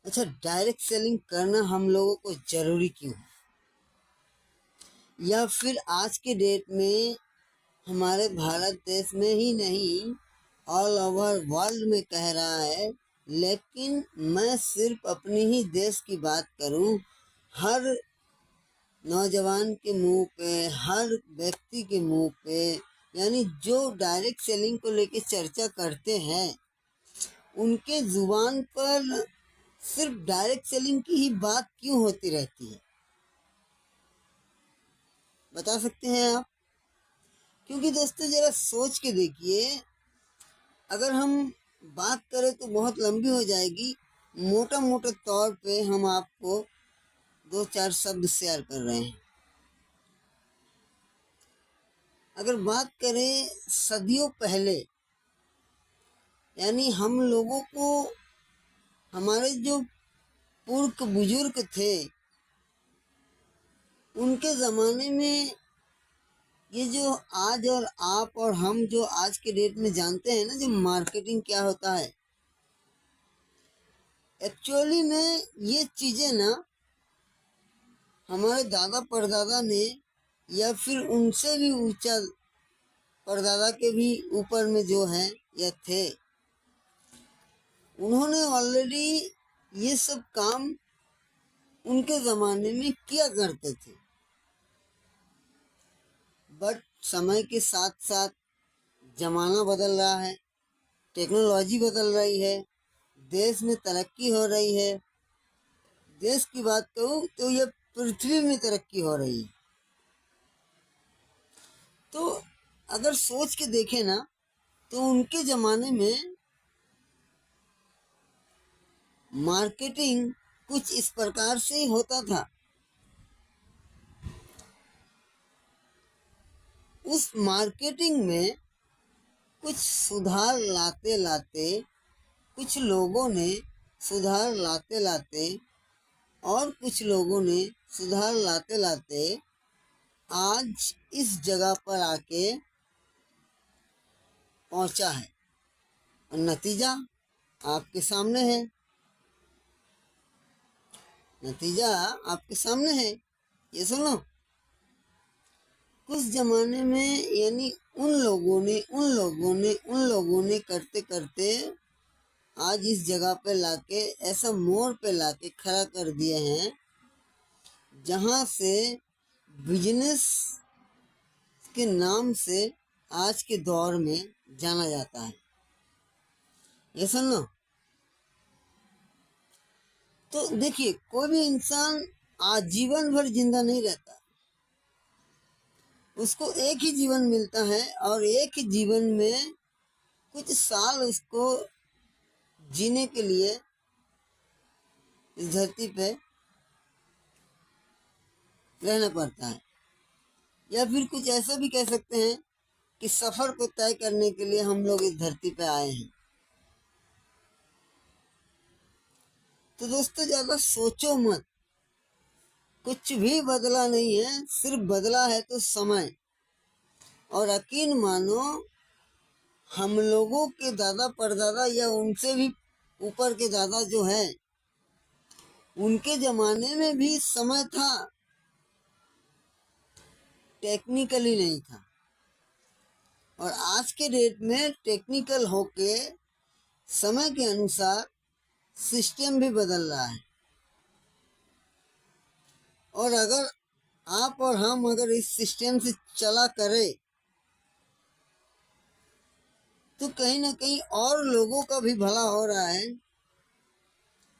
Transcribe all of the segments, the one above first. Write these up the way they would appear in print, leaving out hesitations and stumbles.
अच्छा, direct selling करना हम लोगों को ज़रूरी क्यों है? या फिर आज के डेट में हमारे भारत देश में ही नहीं, ऑल ओवर वर्ल्ड में कह रहा है, लेकिन मैं सिर्फ अपनी ही देश की बात करूं, हर नौजवान के मुंह पे, हर व्यक्ति के मुंह पे, यानी जो डायरेक्ट सेलिंग को लेके चर्चा करते हैं उनके जुबान पर सिर्फ डायरेक्ट सेलिंग की ही बात क्यों होती रहती है? बता सकते हैं आप? क्योंकि दोस्तों जरा सोच के देखिए, अगर हम बात करें तो बहुत लंबी हो जाएगी। मोटा मोटा तौर पे हम आपको दो चार शब्द शेयर कर रहे हैं। अगर बात करें सदियों पहले, यानी हम लोगों को, हमारे जो पूर्व बुजुर्ग थे, उनके ज़माने में ये जो आज और आप और हम जो आज के डेट में जानते हैं ना, जो मार्केटिंग क्या होता है, एक्चुअली में ये चीज़ें ना हमारे दादा परदादा ने, या फिर उनसे भी ऊंचा परदादा के भी ऊपर में जो है या थे, उन्होंने ऑलरेडी ये सब काम उनके ज़माने में किया करते थे। बट समय के साथ साथ ज़माना बदल रहा है, टेक्नोलॉजी बदल रही है, देश में तरक्की हो रही है। देश की बात करूँ तो ये पृथ्वी में तरक्की हो रही है। तो अगर सोच के देखें ना, तो उनके ज़माने में मार्केटिंग कुछ इस प्रकार से होता था। उस मार्केटिंग में कुछ सुधार लाते लाते, कुछ लोगों ने सुधार लाते लाते, और कुछ लोगों ने सुधार लाते लाते आज इस जगह पर आके पहुंचा है। और नतीजा आपके सामने है। नतीजा आपके सामने है। ये सुनो, कुछ जमाने में, यानी उन लोगों ने करते करते आज इस जगह पे लाके, ऐसा मोड़ पे लाके खड़ा कर दिए हैं जहाँ से बिजनेस के नाम से आज के दौर में जाना जाता है। ये सुन लो, तो देखिए, कोई भी इंसान आजीवन भर जिंदा नहीं रहता। उसको एक ही जीवन मिलता है, और एक ही जीवन में कुछ साल उसको जीने के लिए इस धरती पे रहना पड़ता है। या फिर कुछ ऐसा भी कह सकते हैं कि सफ़र को तय करने के लिए हम लोग इस धरती पे आए हैं। तो दोस्तों ज़्यादा सोचो मत, कुछ भी बदला नहीं है, सिर्फ बदला है तो समय। और यकीन मानो, हम लोगों के दादा परदादा या उनसे भी ऊपर के दादा जो है, उनके ज़माने में भी समय था, टेक्निकली नहीं था। और आज के डेट में टेक्निकल होके समय के अनुसार सिस्टम भी बदल रहा है। और अगर आप और हम अगर इस सिस्टम से चला करें, तो कहीं ना कहीं और लोगों का भी भला हो रहा है,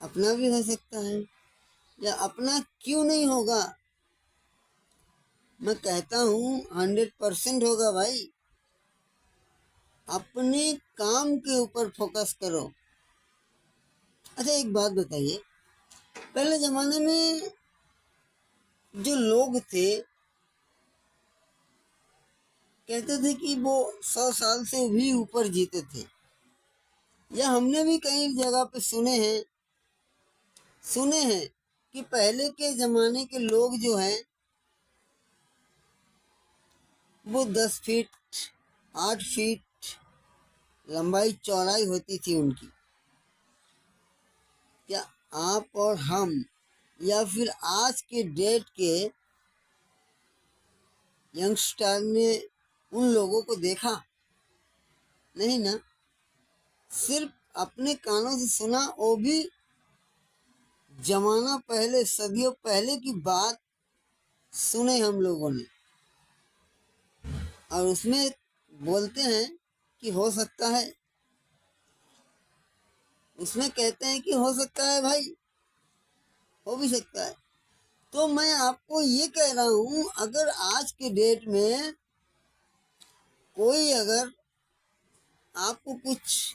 अपना भी हो सकता है। या अपना क्यों नहीं होगा? मैं कहता हूँ 100% होगा भाई। अपने काम के ऊपर फोकस करो। अच्छा, एक बात बताइए, पहले ज़माने में जो लोग थे, कहते थे कि वो 100 साल से भी ऊपर जीते थे। या हमने भी कई जगह पे सुने हैं कि पहले के ज़माने के लोग जो हैं, वो 10 फीट 8 फीट लंबाई चौड़ाई होती थी उनकी। क्या आप और हम या फिर आज के डेट के यंगस्टर ने उन लोगों को देखा? नहीं ना, सिर्फ अपने कानों से सुना, वो भी जमाना पहले, सदियों पहले की बात सुने हम लोगों ने। और उसमें बोलते हैं कि हो सकता है, उसमें कहते हैं कि हो सकता है भाई, हो भी सकता है। तो मैं आपको ये कह रहा हूँ, अगर आज के डेट में कोई अगर आपको कुछ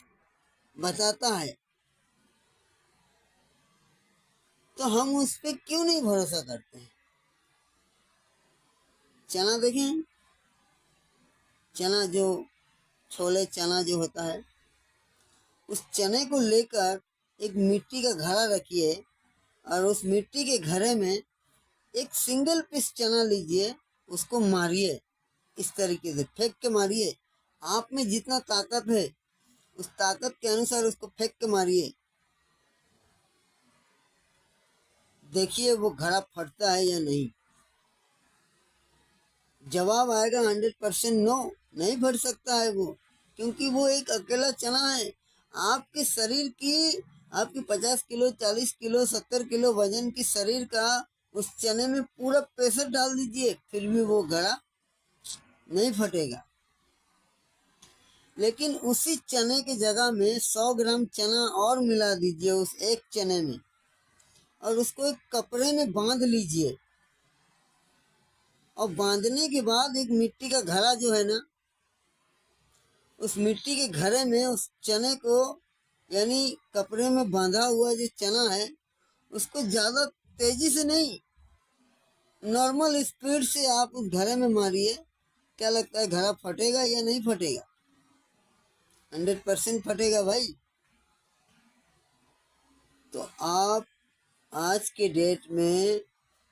बताता है तो हम उस पर क्यों नहीं भरोसा करते हैं? चना देखें, चना जो छोले चना जो होता है, उस चने को लेकर एक मिट्टी का घड़ा रखिए और उस मिट्टी के घड़े में एक सिंगल पीस चना लीजिए, उसको मारिए, इस तरीके से फेंक के मारिए। आप में जितना ताकत है उस ताकत के अनुसार उसको फेंक के मारिए, देखिए वो घड़ा फटता है या नहीं। जवाब आएगा 100% नो, नहीं फट सकता है वो, क्योंकि वो एक अकेला चना है। आपके शरीर की, आपकी 50 किलो 40 किलो 70 किलो वजन की शरीर का उस चने में पूरा प्रेशर डाल दीजिए, फिर भी वो घड़ा नहीं फटेगा। लेकिन उसी चने के जगह में 100 ग्राम चना और मिला दीजिए उस एक चने में, और उसको एक कपड़े में बांध लीजिए। और बांधने के बाद एक मिट्टी का घड़ा जो है ना, उस मिट्टी के घड़े में उस चने को, यानी कपड़े में बांधा हुआ जो चना है, उसको ज़्यादा तेजी से नहीं, नॉर्मल स्पीड से आप उस घड़े में मारिए। क्या लगता है, घड़ा फटेगा या नहीं फटेगा? 100% फटेगा भाई। तो आप आज के डेट में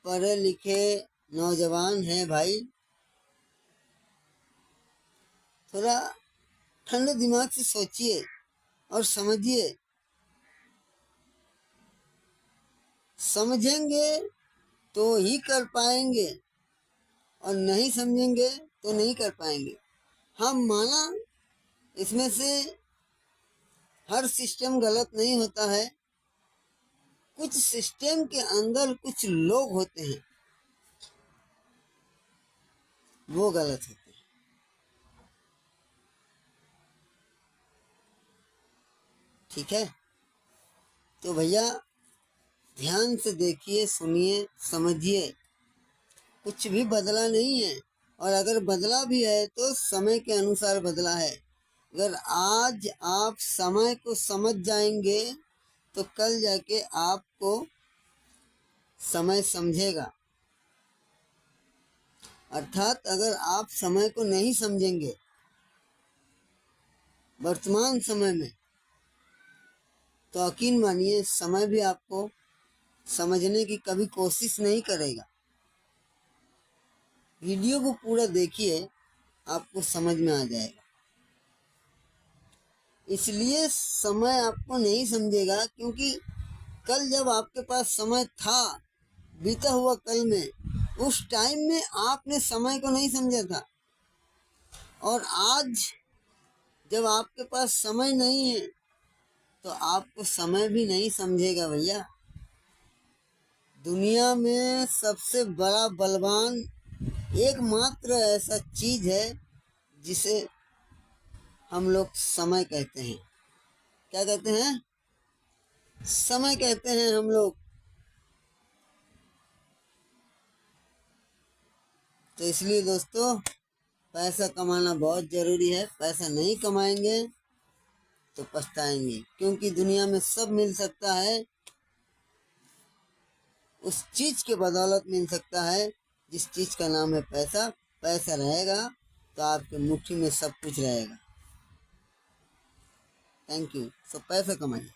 पढ़े लिखे नौजवान हैं भाई, थोड़ा ठंडे दिमाग से सोचिए और समझिए। समझेंगे तो ही कर पाएंगे, और नहीं समझेंगे तो नहीं कर पाएंगे। हम माना इसमें से हर सिस्टम गलत नहीं होता है, कुछ सिस्टम के अंदर कुछ लोग होते हैं वो गलत होते हैं। ठीक है, तो भैया ध्यान से देखिए, सुनिए, समझिए। कुछ भी बदला नहीं है, और अगर बदला भी है तो समय के अनुसार बदला है। अगर आज आप समय को समझ जाएंगे तो कल जाके आपको समय समझेगा। अर्थात अगर आप समय को नहीं समझेंगे वर्तमान समय में, तो यकीन मानिए समय भी आपको समझने की कभी कोशिश नहीं करेगा। वीडियो को पूरा देखिए, आपको समझ में आ जाएगा। इसलिए समय आपको नहीं समझेगा, क्योंकि कल जब आपके पास समय था, बीता हुआ कल में, उस टाइम में आपने समय को नहीं समझा था। और आज जब आपके पास समय नहीं है तो आपको समय भी नहीं समझेगा भैया। दुनिया में सबसे बड़ा बलवान एकमात्र ऐसा चीज है जिसे हम लोग समय कहते हैं। क्या कहते हैं? समय कहते हैं हम लोग। तो इसलिए दोस्तों, पैसा कमाना बहुत ज़रूरी है। पैसा नहीं कमाएंगे तो पछताएंगे, क्योंकि दुनिया में सब मिल सकता है, उस चीज़ के बदौलत मिल सकता है जिस चीज़ का नाम है पैसा। पैसा रहेगा तो आपके मुट्ठी में सब कुछ रहेगा। Thank you. सो पैसा कमाइए।